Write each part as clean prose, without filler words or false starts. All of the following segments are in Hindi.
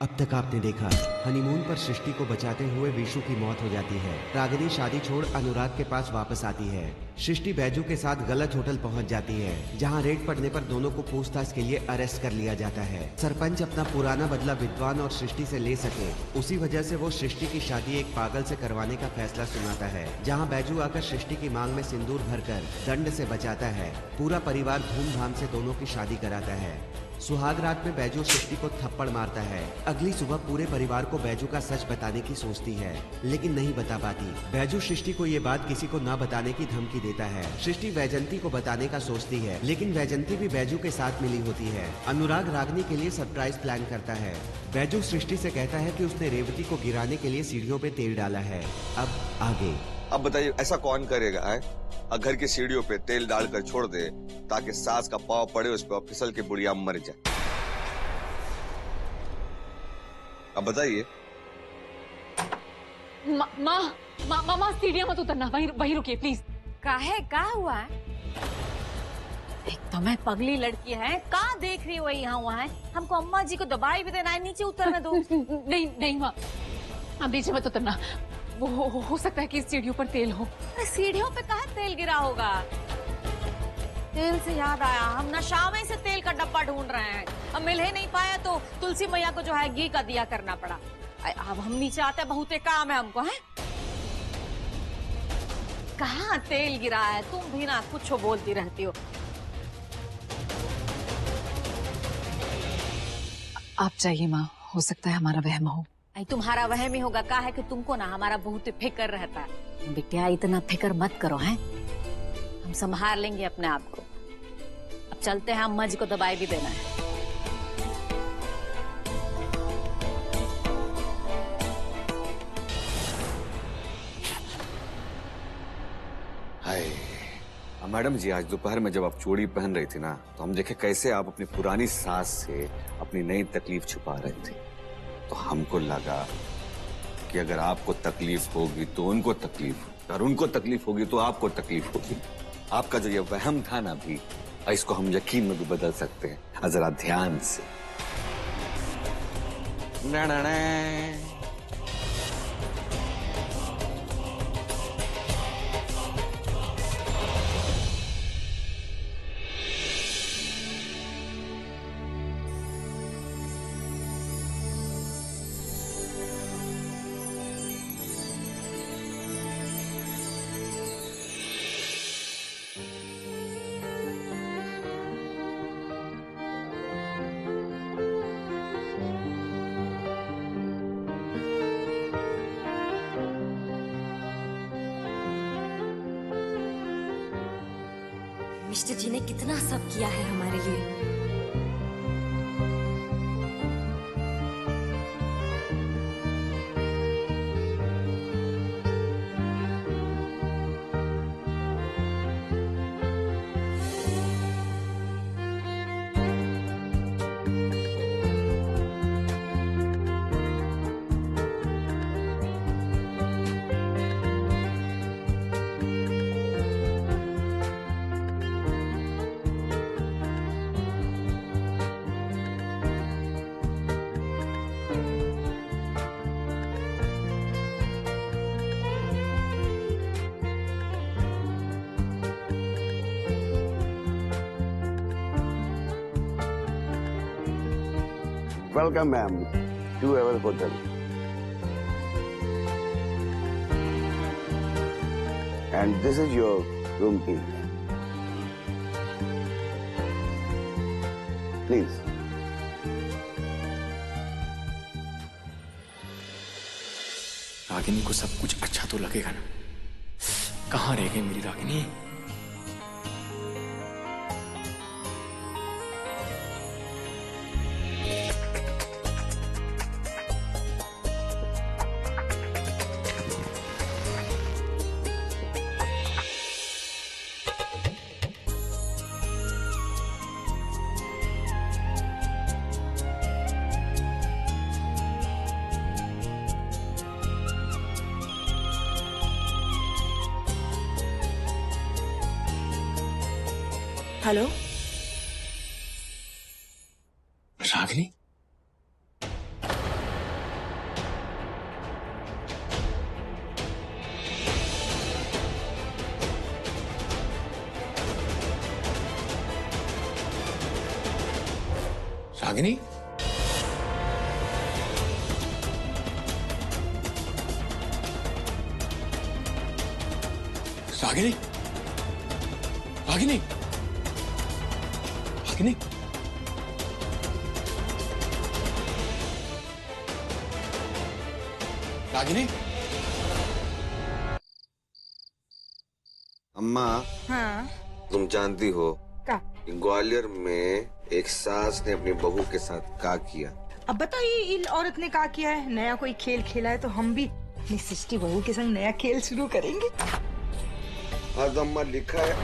अब तक आपने देखा, हनीमून पर सृष्टि को बचाते हुए विशु की मौत हो जाती है। रागिनी शादी छोड़ अनुराग के पास वापस आती है। सृष्टि बैजू के साथ गलत होटल पहुंच जाती है, जहां रेड पड़ने पर दोनों को पूछताछ के लिए अरेस्ट कर लिया जाता है। सरपंच अपना पुराना बदला विद्वान और सृष्टि से ले सके, उसी वजह से वो सृष्टि की शादी एक पागल से करवाने का फैसला सुनाता है, जहाँ बैजू आकर सृष्टि की मांग में सिंदूर भरकर दंड से बचाता है। पूरा परिवार धूमधाम से दोनों की शादी कराता है। सुहाग रात में बैजू सृष्टि को थप्पड़ मारता है। अगली सुबह पूरे परिवार को बैजू का सच बताने की सोचती है, लेकिन नहीं बता पाती। बैजू सृष्टि को ये बात किसी को न बताने की धमकी देता है। सृष्टि वैजंती को बताने का सोचती है, लेकिन वैजंती भी बैजू के साथ मिली होती है। अनुराग रागिनी के लिए सरप्राइज प्लान करता है। बैजू सृष्टि से कहता है कि उसने रेवती को गिराने के लिए सीढ़ियों पे तेल डाला है। अब आगे। अब बताइए ऐसा कौन करेगा है? घर की सीढ़ियों पे तेल डालकर छोड़ दे ताकि सास का पाव पड़े उस पर फिसल के बुढ़िया मर जाए। अब बताइए। माँ सीढ़ियाँ मत उतरना, वहीं रुकिए प्लीज। का हुआ है? एक तो मैं पगली लड़की है, कहाँ देख रही हो यहाँ वहाँ है? हमको अम्मा जी को दबाई भी देना है, नीचे उतरने दो। नहीं माँ, आप नीचे मत उतरना। वो हो सकता है कि सीढ़ियों पर तेल हो। सीढ़ियों पे कहाँ तेल गिरा होगा? तेल से याद आया, हम नशा में से तेल का डब्बा ढूंढ रहे हैं। अब मिल ही नहीं पाया तो तुलसी मैया को जो है घी का दिया करना पड़ा। अब हम नीचे आते, बहुत काम है हमको। है कहाँ तेल गिरा है? तुम भी ना कुछ बोलती रहती हो। आप जाइए माँ, हो सकता है हमारा वहम हो। तुम्हारा वहम ही होगा। का है कि तुमको ना हमारा बहुत फिक्र रहता है। बिटिया इतना फिक्र मत करो, हैं? हम संभाल लेंगे अपने आप को। अब चलते हैं, अम्मा जी को दवाई भी देना है। हाय मैडम जी, आज दोपहर में जब आप चूड़ी पहन रही थी ना, तो हम देखे कैसे आप अपनी पुरानी सास से अपनी नई तकलीफ छुपा रहे थे। तो हमको लगा कि अगर आपको तकलीफ होगी तो उनको तकलीफ होगी, और उनको तकलीफ होगी तो आपको तकलीफ होगी। आपका जो ये वहम था ना भी, इसको हम यकीन में भी बदल सकते हैं जरा ध्यान से। ना ना ना। मिस्टर जी ने कितना सब किया है हमारे लिए। Welcome, ma'am, to our hotel. And this is your room key. Please. Ragini को सब कुछ अच्छा तो लगेगा ना? कहाँ रह गई मेरी रागिनी? हेलो, रागिनी? रागिनी, रागिनी, रागिनी, रागिनी, रागिनी। अम्मा, हाँ तुम जानती हो का कि ग्वालियर में एक सास ने अपनी बहू के साथ क्या किया? अब बताइए, इन औरत ने क्या किया है? नया कोई खेल खेला है तो हम भी अपनी सृष्टि बहू के संग नया खेल शुरू करेंगे। हाँ तो अम्मा लिखा है।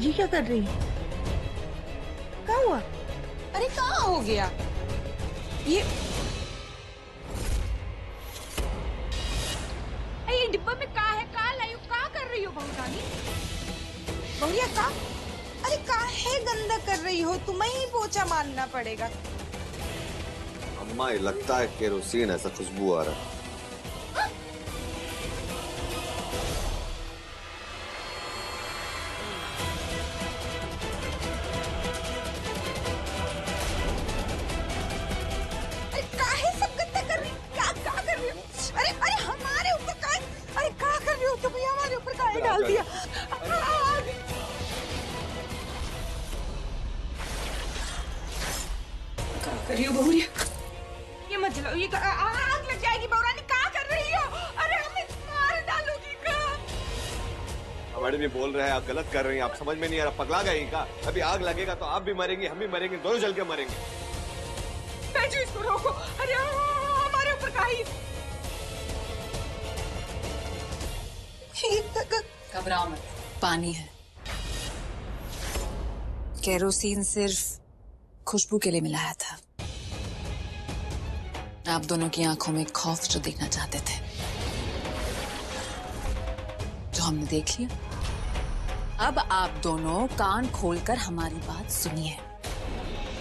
ये क्या कर रही है? क्या हुआ? अरे कहाँ हो गया ये? ये डिब्बा में का है? का लायू? का कर रही हो बहू रानी? बहुरिया का? अरे काहे गंदा कर रही हो? तुम्हें ही पोछा मारना पड़ेगा। अम्मा ये लगता है केरोसिन, ऐसा खुशबू आ रहा है। अरे काहे सब गंदा कर रही? क्या कर रही हो? अरे अरे हमारे ऊपर का? अरे क्या कर रही हो तुम? हमारे ऊपर काहे डाल दिया? क्या कर रही हो बहुरिया? ये मत जलाओ, ये आग लग जाएगी। बहुरानी क्या कर रही हो? अरे हमें मार डालोगी का? मैडम ये बोल रहे हैं आप गलत कर रही हैं, आप समझ में नहीं आ रहा, पगला गई का? अभी आग लगेगा तो आप भी मरेंगे, हम भी मरेंगे, दोनों जल के मरेंगे। बैजू इसको रोको। अरे हमारे ऊपर का ही? घबराओ मत, पानी है। केरोसिन सिर्फ खुशबू के लिए मिलाया था। आप दोनों की आंखों में खौफ जो देखना चाहते थे, जो हमने देख लिया। अब आप दोनों कान खोलकर हमारी बात सुनिए।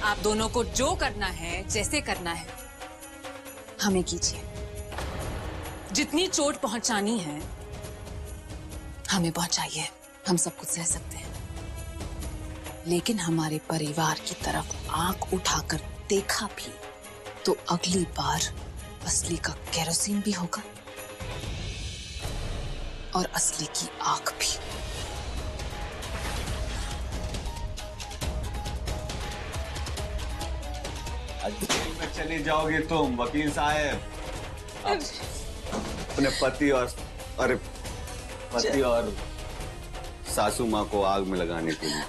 आप दोनों को जो करना है, जैसे करना है, हमें कीजिए। जितनी चोट पहुंचानी है हमें पहुंचाइए, हम सब कुछ सह सकते हैं। लेकिन हमारे परिवार की तरफ आंख उठाकर देखा भी तो अगली बार असली का केरोसिन भी होगा और असली की आंख भी। जेल में चली जाओगे तुम वकील साहब, अपने पति और सासू माँ को आग में लगाने के लिए।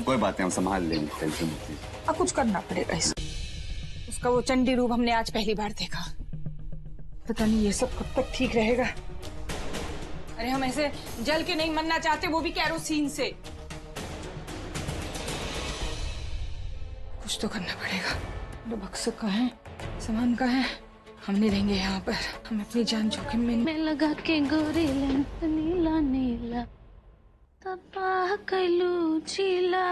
कोई बात नहीं, हम संभाल लेंगे, टेंशन मत लीजिए। अब कुछ करना पड़ेगा इस। उसका वो चंडी रूप हमने आज पहली बार देखा। पता नहीं ये सब कब तक ठीक रहेगा। अरे हम ऐसे जल के नहीं मरना चाहते, वो भी केरोसिन से। कुछ तो करना पड़ेगा। बक्सा कहाँ है? सामान कहाँ है? हम नहीं रहेंगे यहाँ पर, हम अपनी जान जोखिम में। मैं लगा के गोरी लंत नीला नीला तपा कलू चीला।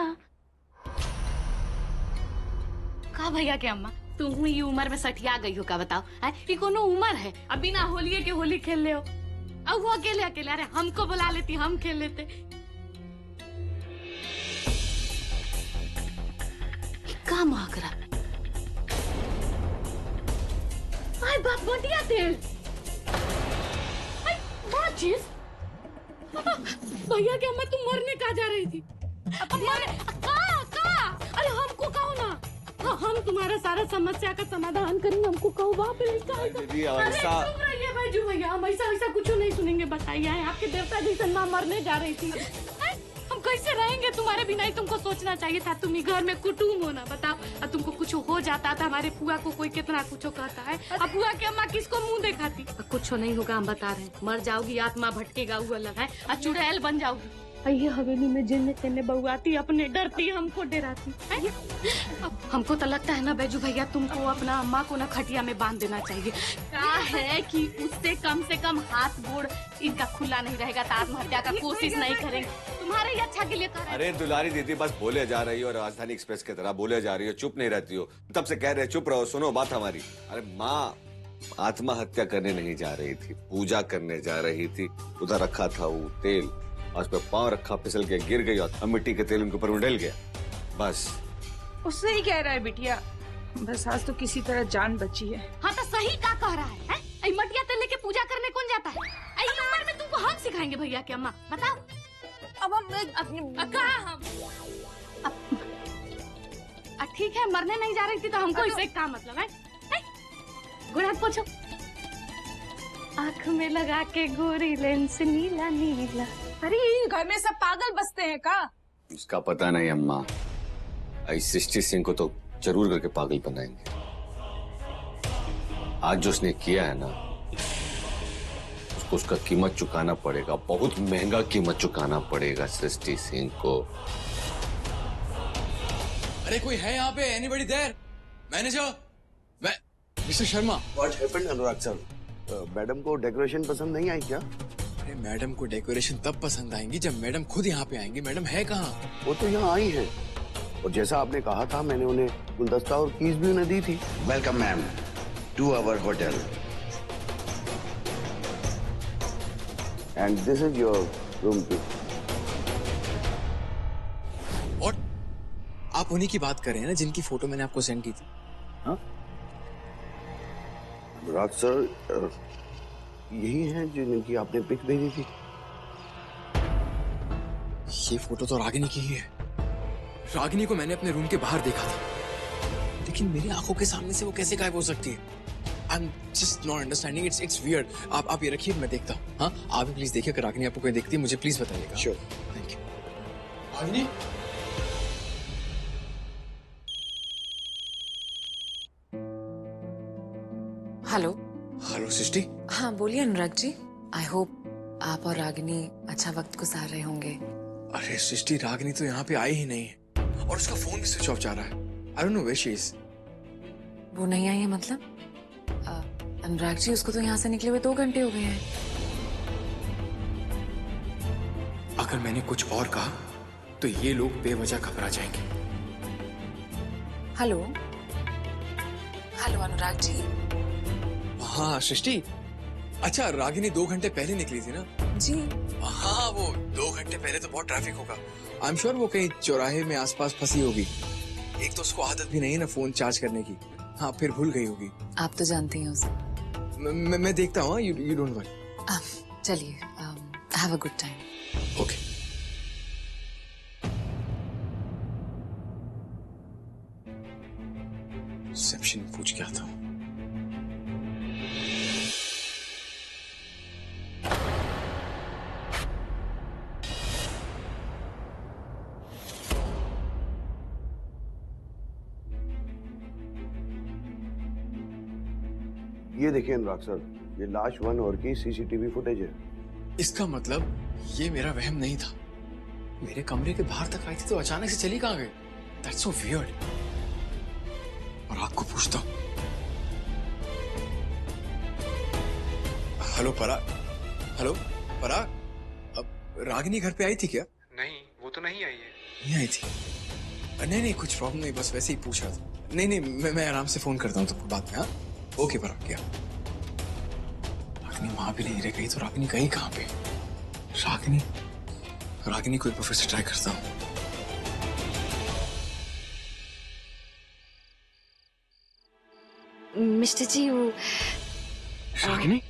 का भैया के अम्मा, तुम ये उम्र में सठिया गई हो का? बताओ ये कोनो उम्र है? अब बिना होलिये के होली खेल ले हो। अब वो अकेले अकेले, अरे हमको बुला लेती, हम खेल लेते। का महक रहा? आय बाप, बटिया तेल। माचिस। भैया के अम्मा, तुम मरने कहाँ जा रही थी? अरे हमको कहो ना, हम तुम्हारा सारा समस्या का समाधान करेंगे। हमको कहो बाप। अरे चुप रहिए बैजू भैया, हम ऐसा कुछ नहीं सुनेंगे। बताइए, आपके देवता जी से माँ मरने जा रही थी, हम कैसे रहेंगे तुम्हारे बिना? ही तुमको सोचना चाहिए था, तुम ही घर में कुटुम्ब हो ना। बताओ, और तुमको कुछ हो जाता था, हमारे पुआ को कोई कितना कुछ कहता है। अब पुआ की अम्मा किसको मुंह दिखाती? कुछ नहीं होगा, हम बता रहे हैं। मर जाओगी, आत्मा भटकेगा, हुआ लगा है, और चुड़ैल बन जाओगी। ये हवेली में जिन्ने तेने बउआती, अपने डरती, हमको डराती। अब हमको तो लगता है ना बैजू भैया, तुमको अपना अम्मा को ना खटिया में बांध देना चाहिए। क्या है कि उससे कम से कम हाथ गोड़ इनका खुला नहीं रहेगा तो आत्महत्या का कोशिश नहीं करेंगे। तुम्हारे ही अच्छा के लिए कर रहे हैं। अरे दुलारी दीदी, बस बोले जा रही हो, राजधानी एक्सप्रेस की तरह बोले जा रही हो, चुप नहीं रहती हो। तब से कह रहे चुप रहो, सुनो बात हमारी। अरे माँ, आत्महत्या करने नहीं जा रही थी, पूजा करने जा रही थी। उधर रखा था वो तेल, आज पे पांव रखा, फिसल के गिर गई और मिट्टी के तेल उनके ऊपर उंडेल गया। बस उससे ही कह रहा है बिटिया, बस आज तो किसी तरह जान बची है। हाँ तो सही का कह रहा है? ऐ मटिया तेल लेके पूजा करने कौन जाता है? ऐ उम्र में तुमको हम सिखाएंगे भैया के अम्मा, बताओ। अब हम ठीक है, मरने नहीं जा रही थी तो हमको इससे क्या मतलब है? गुड़ पोछो, आँख में लगा के गोरी लेंस नीला नीला। अरे घर में सब पागल बसते हैं का? उसका पता नहीं अम्मा, सृष्टि सिंह को तो जरूर करके पागल बनाएंगे। आज जो उसने किया है ना, उसको उसका कीमत चुकाना पड़ेगा, बहुत महंगा कीमत चुकाना पड़ेगा सृष्टि सिंह को। अरे कोई है यहाँ पे? Anybody there? Manager? Mister Sharma. What happened, Anurag sir? Madam को डेकोरेशन पसंद नहीं आई क्या? अरे मैडम को डेकोरेशन तब पसंद आएंगी जब मैडम खुद यहाँ पे आएंगी। मैडम है कहाँ? वो तो यहाँ आई है, और जैसा आपने कहा था मैंने उन्हें गुलदस्ता और कीज भी उन्हें दी थी। Welcome ma'am to our hotel and this is your room key. और आप उन्हीं की बात कर रहे हैं ना जिनकी फोटो मैंने आपको सेंड की थी? हाँ अनुराग सर, यही हैं जिनकी आपने पिक भेजी थी। ये फोटो तो रागिनी की ही है। रागिनी को मैंने अपने रूम के बाहर देखा था, लेकिन मेरी आंखों के सामने से वो कैसे गायब हो सकती है? I'm just not understanding. It's weird. आप ये रखिए, मैं देखता हूँ। हाँ, आप भी प्लीज देखिए, अगर रागिनी आपको कोई देखती है मुझे प्लीज बताइएगा। Sure. Thank you. Ragini? Hello. Hello Srishti. हाँ बोलिए अनुराग जी। आई होप आप और रागिनी अच्छा वक्त गुजार रहे होंगे। अरे सृष्टि, रागिनी तो यहाँ पे आई ही नहीं है और उसका फोन भी स्विच ऑफ जा रहा है। I don't know where she is. वो नहीं आई है मतलब? अनुराग जी, उसको तो यहाँ से निकले हुए 2 घंटे हो गए हैं। अगर मैंने कुछ और कहा तो ये लोग बेवजह घबरा जाएंगे। Hello hello Anurag ji. हाँ सृष्टि, अच्छा रागिनी 2 घंटे पहले निकली थी ना? जी हाँ, वो 2 घंटे पहले तो बहुत ट्रैफिक होगा। आई एम श्योर वो कहीं चौराहे में आसपास फंसी होगी। एक तो उसको आदत भी नहीं है ना फोन चार्ज करने की। हाँ, फिर भूल गई होगी। आप तो जानती हैं उसे। मैं देखता हूँ। You don't worry. चलिए, have a good time. Okay. Reception पूछ क्या था? ये देखिए अनुराग सर, ये लाश 1 और की सीसीटीवी फुटेज है। इसका मतलब ये मेरा वहम नहीं था। मेरे कमरे के बाहर तक आई थी तो अचानक से चली कहाँ गई? That's so weird. और आपको पूछता हूँ। हेलो परा, हेलो परा, अब रागिनी घर पे आई थी क्या? नहीं, वो तो नहीं आई है। नहीं आई थी? नहीं कुछ प्रॉब्लम नहीं, बस वैसे ही पूछ रहा था। नहीं मैं आराम से फोन करता हूँ तुमको बाद में। हाँ ओके परा, क्या रागिनी वहां भी नहीं रह गई तो रागिनी गई कहाँ पे? रागिनी को एक बार फिर से ट्राई करता हूँ। मिस्टर जी, वो रागिनी,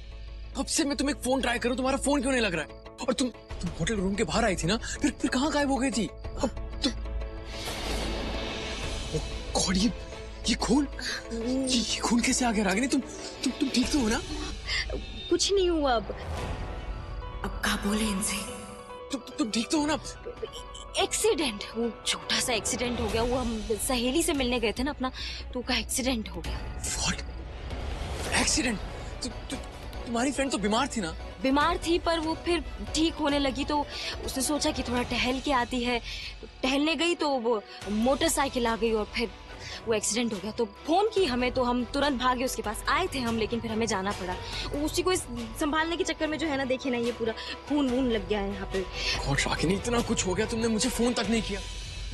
कब से मैं तुम्हें फोन ट्राई करूं, तुम्हारा फोन क्यों नहीं लग रहा है? और तुम होटल रूम के बाहर आई थी ना, फिर कहाँ गायब हो गई थी? अब तुम गॉड, ये खून, ये खून कैसे आ गया? रागिनी तुम ठीक तो हो ना? कुछ नहीं हुआ। अब कहा बोले इनसे? तुम ठीक तो हो ना? एक्सीडेंट, वो छोटा सा एक्सीडेंट हो गया। वो हम सहेली से मिलने गए थे ना अपना, तो का एक्सीडेंट हो गया। व्हाट? एक्सीडेंट? तुम्हारी फ्रेंड तो बीमार थी ना? बीमार थी, पर वो फिर ठीक होने लगी तो उसने सोचा कि थोड़ा टहल के आती है। टहलने गई तो वो मोटरसाइकिल आ गई और फिर वो एक्सीडेंट हो गया। तो फोन की हमें, तो हम तुरंत भागे, उसके पास आए थे हम, लेकिन फिर हमें जाना पड़ा। उसी को संभालने के चक्कर में जो है ना, देखिए ना, ये पूरा खून वून लग गया है यहाँ पे। रागिनी, इतना कुछ हो गया, तुमने मुझे फोन तक नहीं किया।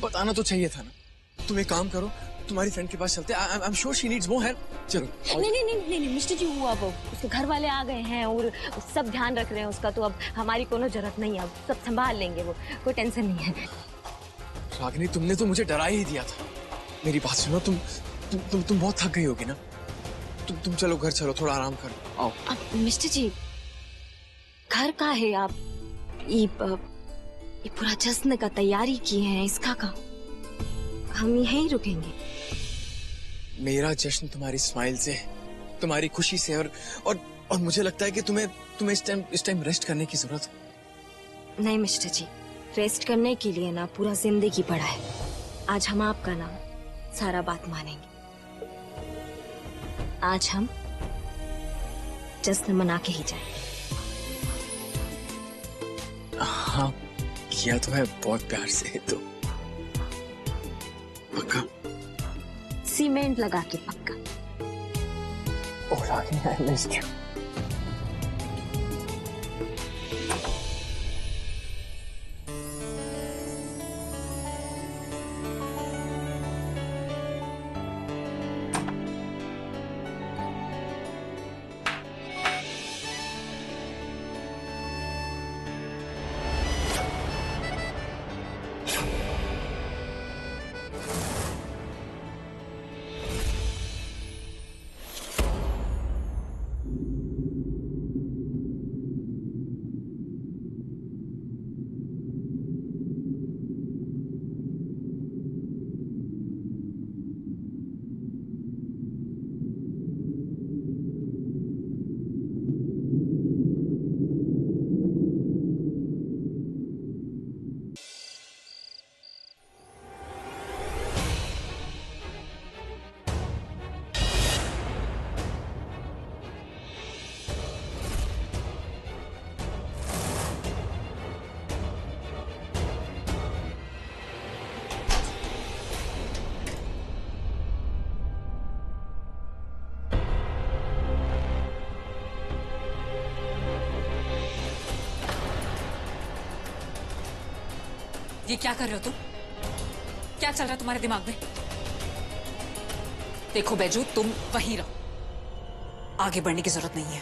बताना तो चाहिए था ना। तुम एक काम करो, तुम्हारी फ्रेंड के पास चलते हैं। I am sure she needs more help. चलो। नहीं मिस्टर जी, वो अब उसके घर वाले आ गए हैं और सब ध्यान रख रहे हैं उसका, तो अब हमारी कोनो जरूरत नहीं है, अब सब संभाल लेंगे, वो कोई टेंशन नहीं है। रागिनी, तुमने तो मुझे डरा ही दिया था। मेरी बात सुनो, तुम बहुत थक गई होगी ना। तुम चलो घर चलो, थोड़ा आराम करो। आओ। अब मिस्टर जी, घर का है, आप ये पूरा जश्न का तैयारी की है, इसका का हम यहीं रुकेंगे। मेरा जश्न तुम्हारी स्माइल से, तुम्हारी खुशी से, और मुझे लगता है कि तुम्हें इस टाइम रेस्ट करने की जरूरत है। नहीं मिस्टर जी, रेस्ट करने के लिए ना पूरा जिंदगी पड़ा है। आज हम आपका ना सारा बात मानेंगे। आज हम जश्न मना के ही जाएंगे। हाँ, किया तो है बहुत प्यार से, तो पक्का? सीमेंट लगा के पक्का। ओह रागिनी, आई मिस्ड यू। ये क्या कर रहे हो तुम? क्या चल रहा है तुम्हारे दिमाग में? देखो बैजू, तुम वहीं रहो, आगे बढ़ने की जरूरत नहीं है।